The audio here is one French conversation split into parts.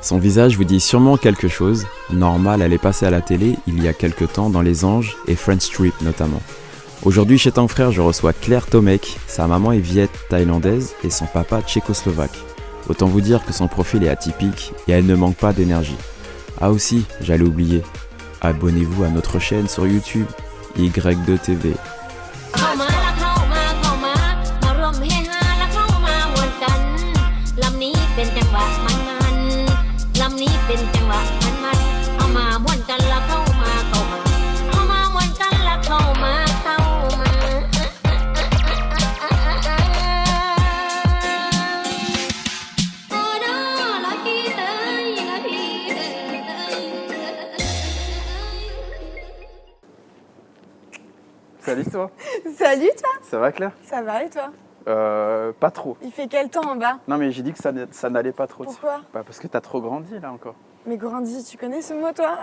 Son visage vous dit sûrement quelque chose. Normal, elle est passée à la télé il y a quelque temps dans Les Anges et French Strip notamment. Aujourd'hui chez Tang Frères, je reçois Claire Tomek. Sa maman est viette thaïlandaise et son papa tchécoslovaque. Autant vous dire que son profil est atypique et elle ne manque pas d'énergie. Ah aussi, j'allais oublier. Abonnez-vous à notre chaîne sur YouTube, Y2TV. Salut toi. Salut toi. Ça va Claire? Ça va et toi? Pas trop. Il fait quel temps en bas? Non mais j'ai dit que ça n'allait pas trop. Pourquoi? Bah, parce que t'as trop grandi là encore. Mais grandi, tu connais ce mot toi?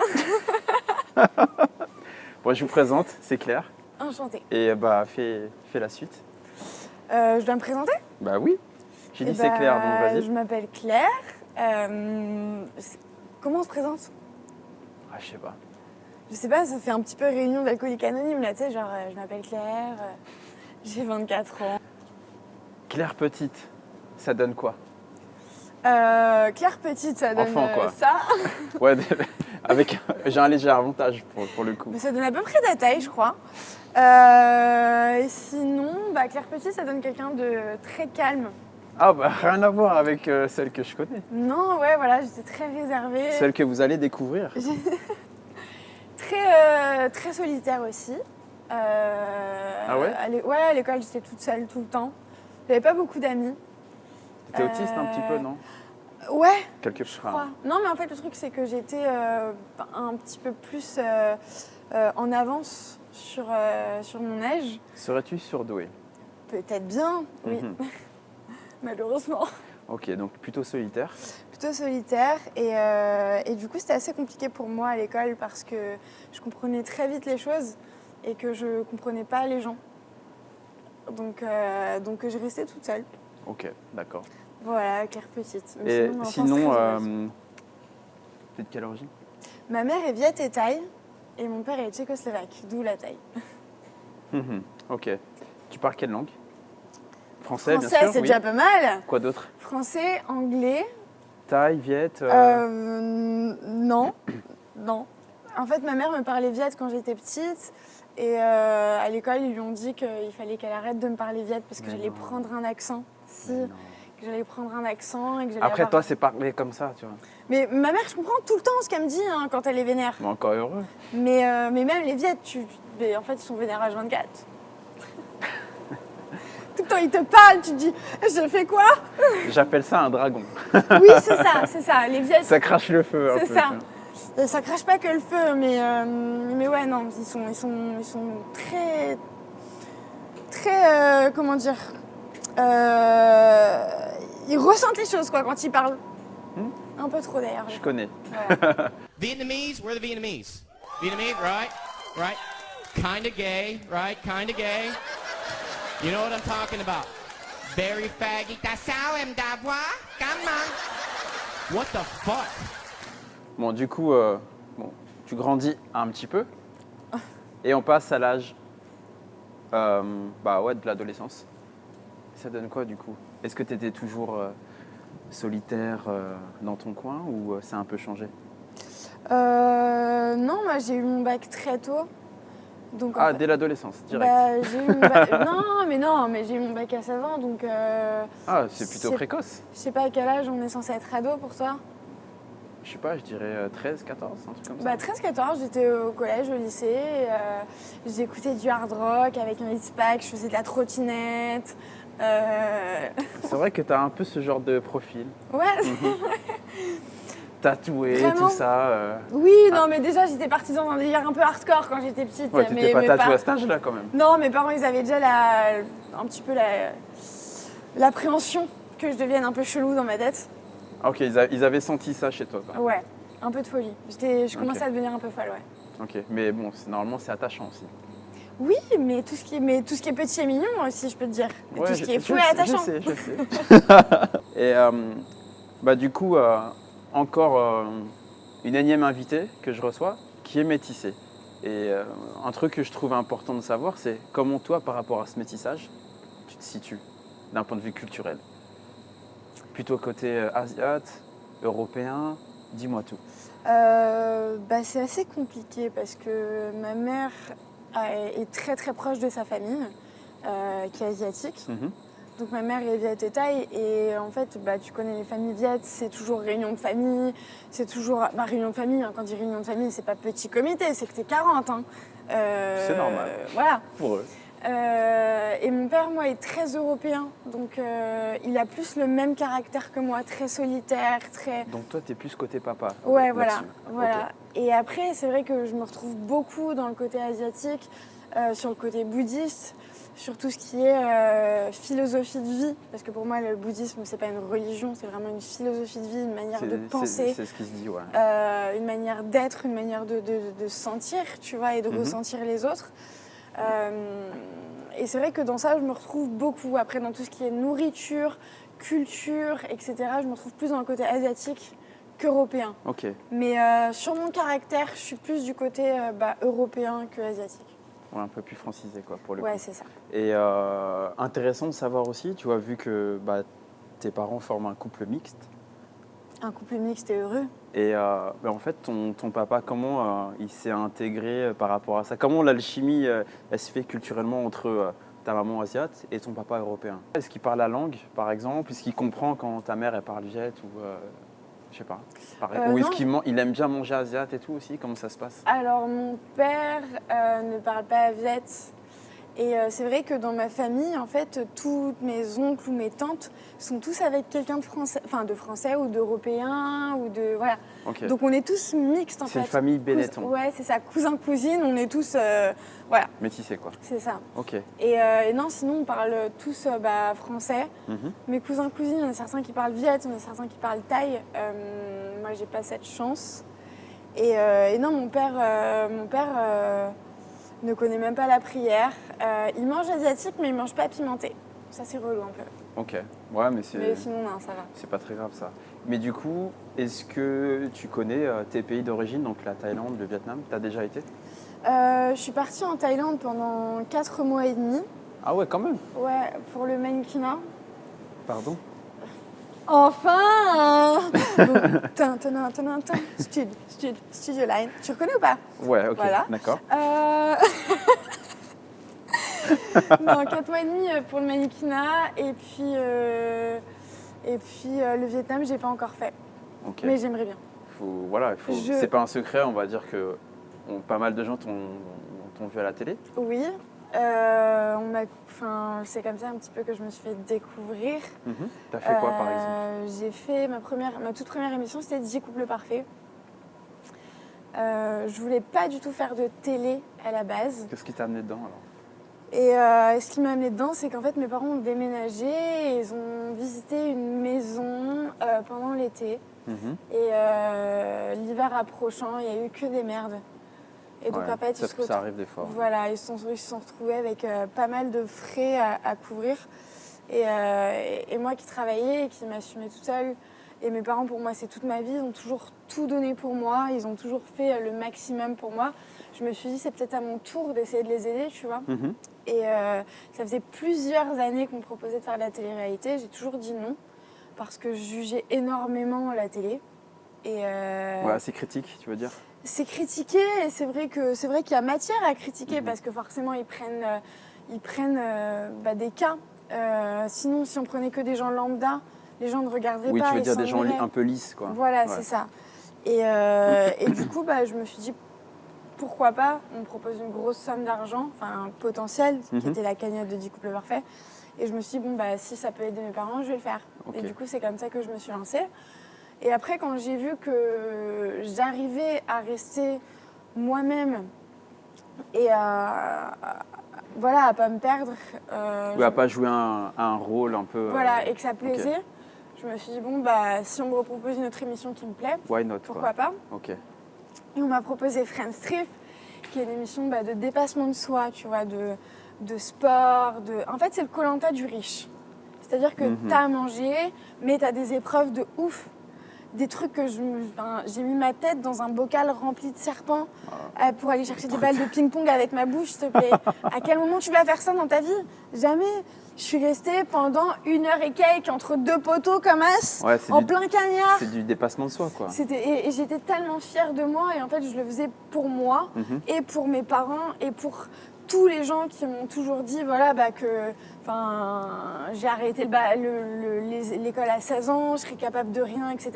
Bon, je vous présente, c'est Claire. Enchantée. Et bah fais la suite. Je dois me présenter? Bah oui. J'ai dit Eh c'est Claire, donc vas-y. Je m'appelle Claire. Comment on se présente? Ah je sais pas. Je sais pas, ça fait un petit peu réunion d'alcooliques anonymes là, tu sais, genre je m'appelle Claire, j'ai 24 ans. Claire petite, ça donne quoi? Claire petite, ça donne Enfant, quoi. ça. Ouais, j'ai un léger avantage pour le coup. Mais ça donne à peu près ta taille, je crois. Et sinon, Claire petite, ça donne quelqu'un de très calme. Ah bah rien à voir avec celle que je connais. Non, ouais, voilà, j'étais très réservée. Celle que vous allez découvrir. Très solitaire aussi. Ah ouais? Ouais, à l'école, j'étais toute seule tout le temps. J'avais pas beaucoup d'amis. T'es autiste un petit peu, non? Ouais, Quelque je part. crois. Non, mais en fait, le truc, c'est que j'étais un petit peu plus en avance sur mon âge. Serais-tu surdouée? Peut-être bien, oui. Mhm. Malheureusement. Ok, donc plutôt solitaire. Plutôt solitaire et du coup c'était assez compliqué pour moi à l'école parce que je comprenais très vite les choses et que je comprenais pas les gens. Donc je restais toute seule. Ok, d'accord. Voilà, Claire petite. Mais Et l'enfance, sinon, très heureuse. t'es de quelle origine? Ma mère est viette et thaï et mon père est tchécoslovaque, d'où la taille. Ok. Tu parles quelle langue? Français, bien Français, sûr. c'est Oui. déjà pas mal. Quoi d'autre? Français, anglais. Thaï, viet. Non, non. En fait, ma mère me parlait viette quand j'étais petite. Et à l'école, ils lui ont dit qu'il fallait qu'elle arrête de me parler viette parce que Mais j'allais non. prendre un accent. Si, Non. que j'allais prendre un accent et que j'allais Après, avoir... toi, c'est parlé comme ça, tu vois. Mais ma mère, je comprends tout le temps ce qu'elle me dit quand elle est vénère. Mais encore heureux. Mais même les viettes, mais en fait, ils sont vénères à 24. Tout le temps, ils te parlent, tu te dis « Je fais quoi ?» J'appelle ça un dragon. Oui, c'est ça. Les viettes, Ça crache le feu. c'est ça. Ça crache pas que le feu, mais ouais, non, ils sont très, très, comment dire, ils ressentent les choses quoi quand ils parlent. Un peu trop d'ailleurs. Je connais. Ouais. Vietnamese, we're the Vietnamese. Vietnamese, right? Right? Kinda gay, right? Kinda gay. You know what I'm talking about. Very faggy. Ta sao em da voix? Come on. What the fuck? Bon, du coup, tu grandis un petit peu. Et on passe à l'âge de l'adolescence. Ça donne quoi, du coup? Est-ce que tu étais toujours solitaire dans ton coin ou ça a un peu changé? Non, moi j'ai eu mon bac très tôt. Donc, en fait, Dès l'adolescence, direct. j'ai eu mon bac... non, mais j'ai eu mon bac à 16 ans, donc... C'est plutôt précoce. Je sais pas à quel âge on est censé être ado pour toi. Je sais pas, je dirais 13, 14, un truc comme ça. 13-14, j'étais au collège, au lycée, j'écoutais du hard rock avec un X-Pack, je faisais de la trottinette. C'est vrai que tu as un peu ce genre de profil. Ouais, Tatoué, Vraiment tout ça. oui, non, mais déjà j'étais partie dans un délire un peu hardcore quand j'étais petite. Ouais, t'étais pas tatoué à cet âge-là quand même. Non, mes parents, ils avaient déjà un petit peu l'appréhension que je devienne un peu chelou dans ma tête. Ok, ils avaient senti ça chez toi, quoi. Ouais, un peu de folie. Je commençais Ok. à devenir un peu folle, ouais. Ok, mais bon, normalement c'est attachant aussi. Oui, mais tout ce qui est petit et mignon aussi, je peux te dire. Et Ouais, tout ce qui est fou je et sais, attachant. Je sais. Et du coup, encore une énième invitée que je reçois qui est métissée. Et un truc que je trouve important de savoir, c'est comment toi, par rapport à ce métissage, tu te situes d'un point de vue culturel. Plutôt côté asiate, européen, dis-moi tout. C'est assez compliqué parce que ma mère est très très proche de sa famille, qui est asiatique. Donc ma mère est viet et thaï et en fait tu connais les familles viet, c'est toujours réunion de famille, c'est toujours réunion de famille, hein. Quand je dis réunion de famille, c'est pas petit comité, c'est que t'es 40. Hein. C'est normal. Voilà. Pour eux. Et mon père, moi, est très européen, donc il a plus le même caractère que moi, très solitaire, très... Donc toi, t'es plus côté papa. Ouais, voilà. Okay. Et après, c'est vrai que je me retrouve beaucoup dans le côté asiatique, sur le côté bouddhiste, sur tout ce qui est philosophie de vie, parce que pour moi, le bouddhisme, c'est pas une religion, c'est vraiment une philosophie de vie, une manière de penser. C'est ce qui se dit, ouais. Une manière d'être, une manière de sentir, tu vois, et de ressentir les autres. Et c'est vrai que dans ça, je me retrouve beaucoup. Après, dans tout ce qui est nourriture, culture, etc., je me retrouve plus dans le côté asiatique qu'européen. Ok. Mais sur mon caractère, je suis plus du côté européen que asiatique. Ouais, un peu plus francisé, quoi, pour le coup. Ouais, c'est ça. Et intéressant de savoir aussi, tu vois, vu que tes parents forment un couple mixte. Un couple mixte et heureux. Et en fait, ton papa, comment il s'est intégré par rapport à ça? Comment l'alchimie elle se fait culturellement entre ta maman asiate et ton papa européen? Est-ce qu'il parle la langue, par exemple? Est-ce qu'il comprend quand ta mère elle parle viet ou je sais pas. Ou est-ce qu'il aime bien manger asiate et tout aussi? Comment ça se passe? Alors, mon père ne parle pas viet. Et c'est vrai que dans ma famille, en fait, tous mes oncles ou mes tantes sont tous avec quelqu'un de français ou d'européen ou de voilà. Okay. Donc on est tous mixtes en fait. C'est une famille Benetton. Ouais, c'est ça, cousins cousines, on est tous voilà. Métissés quoi. C'est ça. Ok. Et non, sinon on parle tous français. Mes cousins cousines, il y en a certains qui parlent viet, il y en a certains qui parlent thaï. Moi, j'ai pas cette chance. Et non, mon père ne connaît même pas la prière. Il mange asiatique, mais il mange pas pimenté. Ça, c'est relou un peu. Ok. Ouais, mais sinon, non, ça va. C'est pas très grave, ça. Mais du coup, est-ce que tu connais tes pays d'origine, donc la Thaïlande, le Vietnam? T'as déjà été? Je suis partie en Thaïlande pendant 4 mois et demi. Ah ouais, quand même? Ouais, pour le Main Kina. Pardon? Enfin Studio Line. Tu reconnais ou pas? Ouais, ok, voilà. D'accord. Non, 4 mois et demi pour le Manikina et puis le Vietnam, j'ai pas encore fait. Okay. Mais j'aimerais bien. C'est pas un secret, on va dire que pas mal de gens t'ont vu à la télé. Oui. C'est comme ça un petit peu que je me suis fait découvrir. T'as fait quoi par exemple? J'ai fait ma toute première émission, c'était 10 couples parfaits. Je voulais pas du tout faire de télé à la base. Qu'est-ce qui t'a amené dedans alors? Et ce qui m'a amené dedans, c'est qu'en fait mes parents ont déménagé et ils ont visité une maison pendant l'été. Et l'hiver approchant, il n'y a eu que des merdes. Et donc en fait, ça arrive des fois. Voilà, ils se sont retrouvés avec pas mal de frais à couvrir. Et moi qui travaillais et qui m'assumais toute seule. Et mes parents, pour moi, c'est toute ma vie. Ils ont toujours tout donné pour moi. Ils ont toujours fait le maximum pour moi. Je me suis dit, c'est peut-être à mon tour d'essayer de les aider, tu vois. Et ça faisait plusieurs années qu'on me proposait de faire de la télé-réalité. J'ai toujours dit non parce que je jugeais énormément la télé. Et c'est critique, tu veux dire? C'est critiqué et c'est vrai qu'il y a matière à critiquer parce que forcément ils prennent des cas. Sinon, si on prenait que des gens lambda, les gens ne regarderaient pas. Oui, tu veux dire des gens un peu lisses, quoi. Voilà, c'est ça. Et du coup, je me suis dit, pourquoi pas? On me propose une grosse somme d'argent, enfin un potentiel, qui était la cagnotte de 10 couples parfaits. Et je me suis dit, si ça peut aider mes parents, je vais le faire. Okay. Et du coup, c'est comme ça que je me suis lancée. Et après, quand j'ai vu que j'arrivais à rester moi-même et à pas me perdre... à pas jouer un rôle un peu... Voilà, et que ça plaisait, okay. Je me suis dit, si on me propose une autre émission qui me plaît, why not, pourquoi pas. Okay. Et on m'a proposé Friends Trip, qui est une émission de dépassement de soi, tu vois, de sport. En fait, c'est le Koh-Lanta du riche. C'est-à-dire que t'as à manger, mais t'as des épreuves de ouf. des trucs que j'ai mis ma tête dans un bocal rempli de serpents pour aller chercher des balles de ping-pong avec ma bouche, s'il te plaît. À quel moment tu vas faire ça dans ta vie? Jamais. Je suis restée pendant 1 heure et quelques entre 2 poteaux comme as, en plein cagnard. C'est du dépassement de soi, quoi. Et j'étais tellement fière de moi et en fait je le faisais pour moi et pour mes parents et pour tous les gens qui m'ont toujours dit que j'ai arrêté l'école à 16 ans, je serais capable de rien, etc.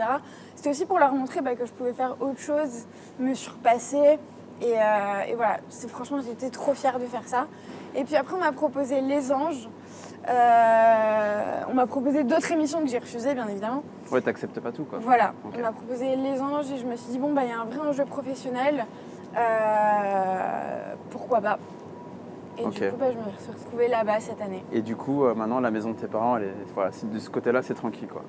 C'était aussi pour leur montrer que je pouvais faire autre chose, me surpasser. Et voilà, franchement, j'étais trop fière de faire ça. Et puis après, on m'a proposé Les Anges. On m'a proposé d'autres émissions que j'ai refusées, bien évidemment. Ouais, t'acceptes pas tout, quoi. Voilà, Okay. On m'a proposé Les Anges et je me suis dit, il y a un vrai enjeu professionnel. Pourquoi pas? Et du coup, je me suis retrouvée là-bas cette année. Et du coup, maintenant, la maison de tes parents, de ce côté-là, c'est tranquille, quoi.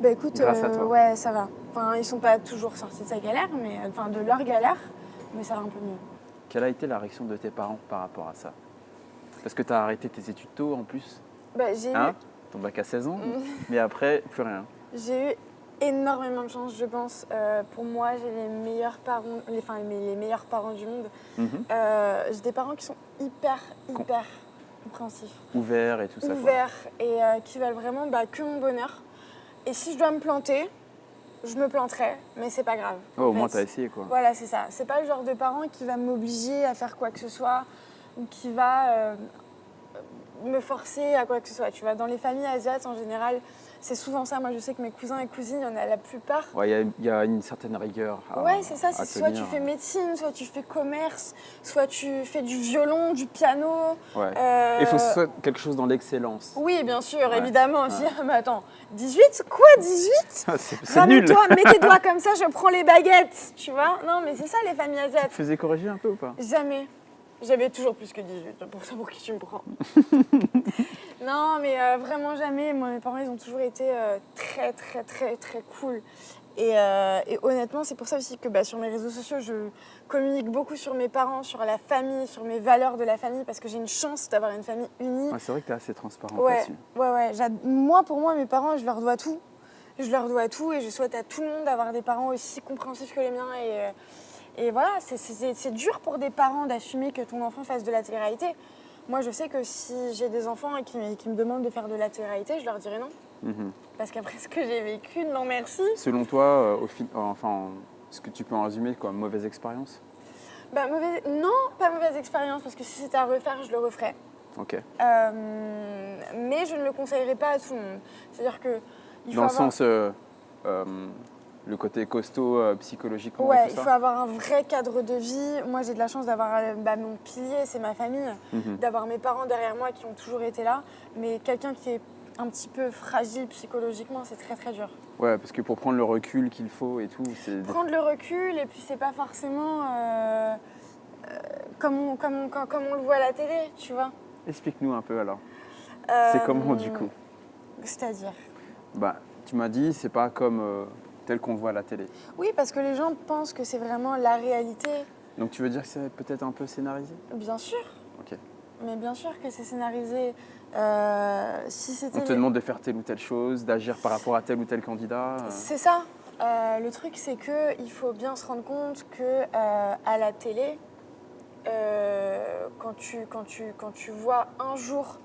Écoute, grâce à toi. Ouais, ça va. Enfin, ils sont pas toujours sortis de sa galère, de leur galère, mais ça va un peu mieux. Quelle a été la réaction de tes parents par rapport à ça? Parce que tu as arrêté tes études tôt, en plus. J'ai eu... Ton bac à 16 ans, mais après, plus rien. J'ai eu énormément de chance, je pense. Pour moi, j'ai les meilleurs parents, les meilleurs parents du monde. J'ai des parents qui sont hyper compréhensifs. Ouverts et tout ça. Ouverts et qui veulent vraiment que mon bonheur. Et si je dois me planter, je me planterai, mais c'est pas grave. Au moins, t'as essayé, quoi. Voilà, c'est ça. C'est pas le genre de parent qui va m'obliger à faire quoi que ce soit ou qui va me forcer à quoi que ce soit. Tu vois, dans les familles asiates, en général, c'est souvent ça. Moi, je sais que mes cousins et cousines, il y en a la plupart. Ouais, il y a une certaine rigueur. Ouais, c'est ça. C'est soit tu fais médecine, soit tu fais commerce, soit tu fais du violon, du piano. Ouais. Il faut que ce soit quelque chose dans l'excellence. Oui, bien sûr, évidemment. Mais attends, 18? Quoi, 18? C'est nul. Mets tes doigts comme ça, je prends les baguettes. Tu vois? Non, mais c'est ça, les familles asiatiques. Tu te faisais corriger un peu ou pas? Jamais. J'avais toujours plus que 18, pour ça, pour qui tu me prends. Non, mais vraiment jamais. Moi, mes parents, ils ont toujours été très, très, très, très cool. Et honnêtement, c'est pour ça aussi que sur mes réseaux sociaux, je communique beaucoup sur mes parents, sur la famille, sur mes valeurs de la famille, parce que j'ai une chance d'avoir une famille unie. Ouais, c'est vrai que tu es assez transparente là-dessus. Ouais. Pour moi, mes parents, je leur dois tout. Je leur dois tout et je souhaite à tout le monde d'avoir des parents aussi compréhensifs que les miens. Et voilà, c'est dur pour des parents d'assumer que ton enfant fasse de la télé-réalité. Moi, je sais que si j'ai des enfants et qui me demandent de faire de la télé-réalité, je leur dirai non. Parce qu'après ce que j'ai vécu, non merci. Selon toi, est-ce que tu peux en résumer quoi, mauvaise expérience? Non, pas mauvaise expérience, parce que si c'était à refaire, je le referais. Ok. Mais je ne le conseillerais pas à tout le monde. C'est-à-dire que... le côté costaud psychologiquement ouais, et tout ça. Il faut avoir un vrai cadre de vie. Moi, j'ai de la chance d'avoir mon pilier, c'est ma famille, d'avoir mes parents derrière moi qui ont toujours été là. Mais quelqu'un qui est un petit peu fragile psychologiquement, c'est très très dur. Ouais, parce que pour prendre le recul qu'il faut et tout, c'est... Prendre le recul, et puis c'est pas forcément comme on le voit à la télé, tu vois. Explique-nous un peu alors. C'est comment du coup? C'est-à-dire? Tu m'as dit, c'est pas comme... tel qu'on voit à la télé. Oui, parce que les gens pensent que c'est vraiment la réalité. Donc tu veux dire que c'est peut-être un peu scénarisé? Bien sûr. Ok. Mais bien sûr que c'est scénarisé. Si c'était... On te demande de faire telle ou telle chose, d'agir par rapport à tel ou tel candidat. C'est ça. Le truc, c'est qu'il faut bien se rendre compte qu'à la télé, quand tu vois un jour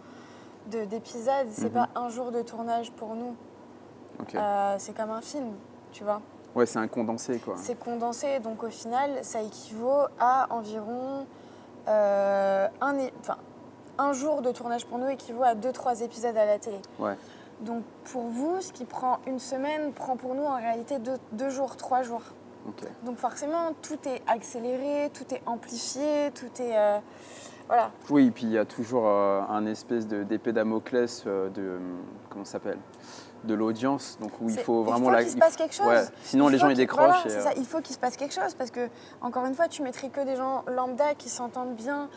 d'épisode, c'est pas un jour de tournage pour nous. Okay. C'est comme un film, tu vois. Ouais, c'est un condensé, quoi. C'est condensé, donc au final, ça équivaut à environ... un jour de tournage pour nous équivaut à 2-3 épisodes à la télé. Ouais. Donc pour vous, ce qui prend une semaine prend pour nous en réalité 2 jours, 3 jours. Okay. Donc forcément, tout est accéléré, tout est amplifié, tout est... voilà. Oui, et puis il y a toujours un espèce d'épée Damoclès comment ça s'appelle, de l'audience, donc où il faut vraiment... qu'il se passe quelque chose. Ouais, sinon les gens ils décrochent. Voilà, c'est ça, il faut qu'il se passe quelque chose, parce que, encore une fois, tu mettrais que des gens lambda qui s'entendent bien,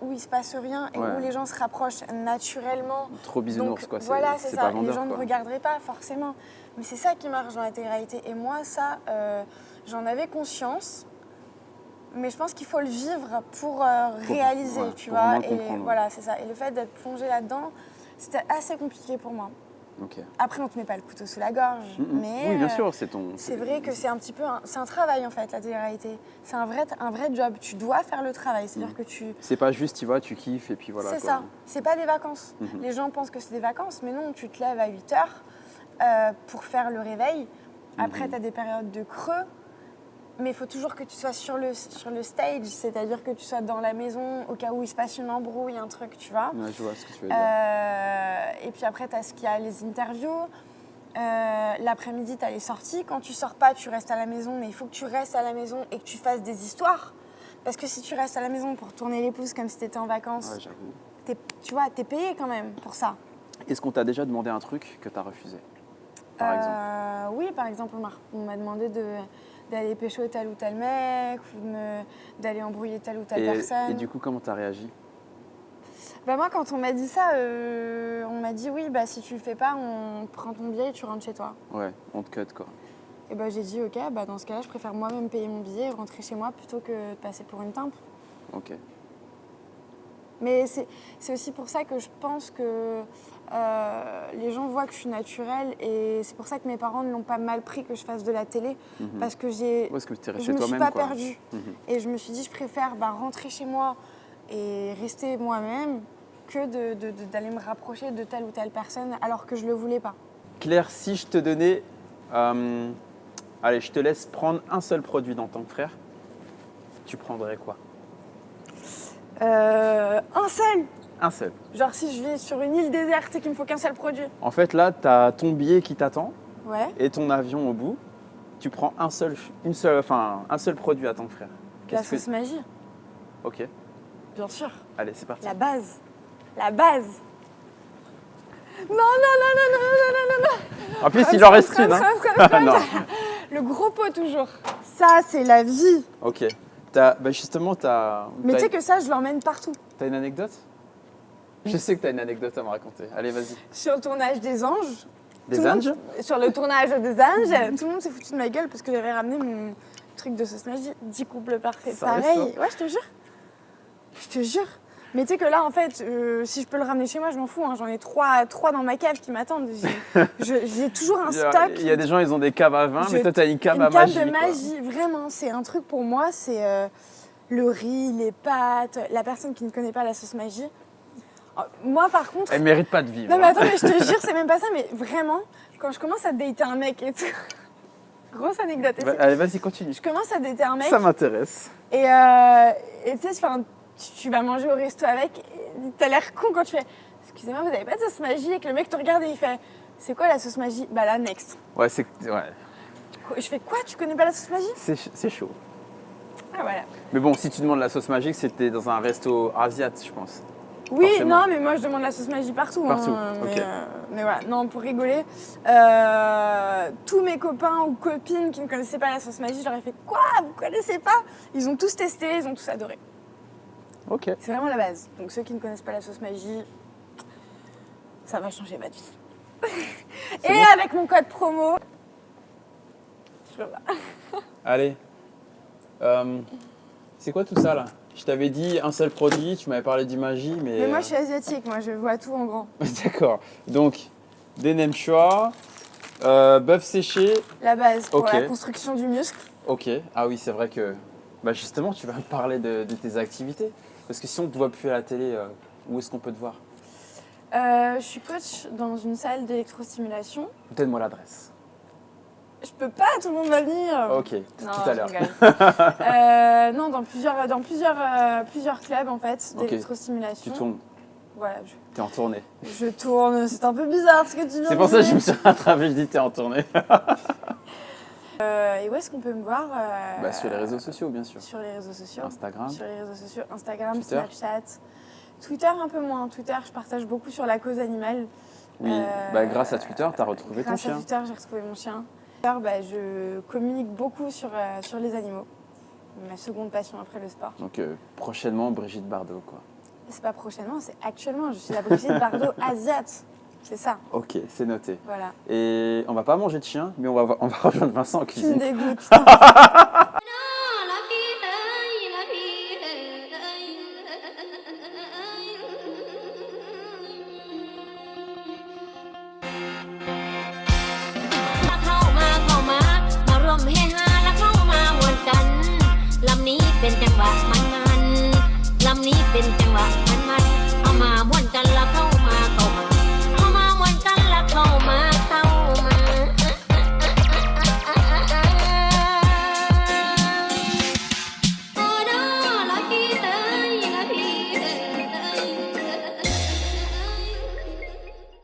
où il se passe rien et où les gens se rapprochent naturellement. Trop bisounours, quoi. Voilà, c'est ça, pas vendeur, les gens ne regarderaient pas forcément. Mais c'est ça qui marche dans la télé-réalité. Et moi, ça, j'en avais conscience, mais je pense qu'il faut le vivre pour réaliser, tu vois. Et voilà, c'est ça. Et le fait d'être plongé là-dedans, c'était assez compliqué pour moi. Ok. Après, on te met pas le couteau sous la gorge, mais Oui, bien sûr, c'est ton. c'est vrai que c'est un petit peu, c'est un travail en fait, la télé-réalité. C'est un vrai job. Tu dois faire le travail, c'est-à-dire que tu. C'est pas juste, tu vas, tu kiffes et puis voilà. C'est quoi. ça. C'est pas des vacances. Les gens pensent que c'est des vacances, mais non. Tu te lèves à 8 heures pour faire le réveil. Après, tu as des périodes de creux. Mais il faut toujours que tu sois sur le stage, c'est-à-dire que tu sois dans la maison au cas où il se passe une embrouille, un truc, tu vois. Ouais, je vois ce que tu veux dire. Et puis après, tu as ce qu'il y a, les interviews. L'après-midi, tu as les sorties. Quand tu sors pas, tu restes à la maison. Mais il faut que tu restes à la maison et que tu fasses des histoires. Parce que si tu restes à la maison pour tourner les pouces comme si tu étais en vacances, Ouais, j'avoue. tu vois, tu es payé quand même pour ça. Est-ce qu'on t'a déjà demandé un truc que t'as refusé, par exemple? Oui, par exemple, on m'a demandé d'aller pécho tel ou tel mec, ou d'aller embrouiller telle ou telle personne. Et du coup, comment t'as réagi? Bah moi, quand on m'a dit ça, on m'a dit oui, bah si tu le fais pas, on prend ton billet et tu rentres chez toi. Ouais, on te cut quoi. Et bah j'ai dit ok, bah dans ce cas-là, je préfère moi-même payer mon billet et rentrer chez moi plutôt que de passer pour une timpe. Ok. Mais c'est aussi pour ça que je pense que les gens voient que je suis naturelle et c'est pour ça que mes parents ne l'ont pas mal pris que je fasse de la télé parce que Parce que t'es je resté me suis toi-même pas quoi. perdue. Et je me suis dit je préfère rentrer chez moi et rester moi-même que d'aller me rapprocher de telle ou telle personne alors que je le voulais pas. Claire, si je te donnais... allez, je te laisse prendre un seul produit dans ton frère, tu prendrais quoi? Un seul. Un seul. Genre si je vis sur une île déserte et qu'il me faut qu'un seul produit. En fait, là, t'as ton billet qui t'attend Ouais. et ton avion au bout. Tu prends un seul produit à ton frère. La sauce magie, Ok, bien sûr. allez, c'est parti. La base. La base. Non, non, non, non, non, non, non, non. En plus, il en reste une. Hein. Non. Le gros pot toujours. Ça, c'est la vie. Ok. Justement, Mais tu sais que ça, je l'emmène partout. T'as une anecdote? Je sais que t'as une anecdote à me raconter. Allez, vas-y. Sur le tournage des Anges. Des anges? Sur le tournage des Anges, tout le monde s'est foutu de ma gueule parce que j'avais ramené mon truc de sauce magie. 10 couples parfaits. Ça reste, Pareil. Ouais, je te jure. Je te jure. Mais tu sais que là, en fait, si je peux le ramener chez moi, je m'en fous. Hein. J'en ai trois dans ma cave qui m'attendent. J'ai toujours un stock. Il y a des gens, ils ont des caves à vin, mais toi, t'as une cave à magie. Une cave de magie, vraiment. C'est un truc pour moi, c'est le riz, les pâtes. La personne qui ne connaît pas la sauce magie. Moi, par contre... Elle mérite pas de vivre. Non, mais attends, mais je te jure, c'est même pas ça. Mais vraiment, quand je commence à dater un mec et tout... Grosse anecdote. Allez, vas-y, continue. Je commence à dater un mec. Ça m'intéresse. Et tu sais, tu vas manger au resto avec, et t'as l'air con quand tu fais « Excusez-moi, vous n'avez pas de sauce magie ?» et que le mec te regarde et il fait « C'est quoi la sauce magie ?» Bah là, next. Ouais. Je fais « Quoi, tu connais pas la sauce magie ?» C'est chaud. Ah voilà. Mais bon, si tu demandes la sauce magique, c'était dans un resto asiat, je pense. Oui, Forcément. non, mais moi je demande la sauce magie partout. Partout, mais, ok. Mais voilà, non, pour rigoler, tous mes copains ou copines qui ne connaissaient pas la sauce magie, je leur ai fait « Quoi, vous connaissez pas ?» Ils ont tous testé, ils ont tous adoré. Ok. C'est vraiment la base. Donc ceux qui ne connaissent pas la sauce magie, ça va changer votre vie. Et bon. avec mon code promo, je vois. Allez. C'est quoi tout ça là? Je t'avais dit un seul produit, tu m'avais parlé d'imagie, mais... Mais moi je suis asiatique, moi je vois tout en grand. D'accord. Donc, des nem chua, bœuf séché. La base pour Ok. la construction du muscle. Ok. Ah oui, c'est vrai que... Bah justement, tu vas me parler de tes activités. Parce que si on ne te voit plus à la télé, où est-ce qu'on peut te voir? Je suis coach dans une salle d'électrostimulation. Donne-moi l'adresse. Je peux pas, tout le monde va venir. Ok, Non, tout à l'heure. je rigole. Non, dans plusieurs clubs en fait Ok. d'électrostimulation. Tu tournes, Voilà, t'es en tournée. je tourne. C'est un peu bizarre ce que tu viens de C'est pour ça que je dire. me suis rattrapé, je dis t'es en tournée. Et où est-ce qu'on peut me voir Bah, sur les réseaux sociaux, bien sûr. Sur les réseaux sociaux. Instagram. Sur les réseaux sociaux, Instagram, Twitter. Snapchat. Twitter un peu moins. Twitter, je partage beaucoup sur la cause animale. Oui, bah, grâce à Twitter, t'as retrouvé ton Grâce chien. à Twitter, j'ai retrouvé mon chien. Twitter, bah, je communique beaucoup sur les animaux. Ma seconde passion après le sport. Donc prochainement, Brigitte Bardot, quoi. C'est pas prochainement, c'est actuellement. Je suis la Brigitte Bardot asiate. C'est ça, Ok, c'est noté. voilà. Et on va pas manger de chien, mais on va rejoindre Vincent en Tu me cuisine. dégoûtes. เป็นจังหวะมันลำนี้เป็นจังหวะ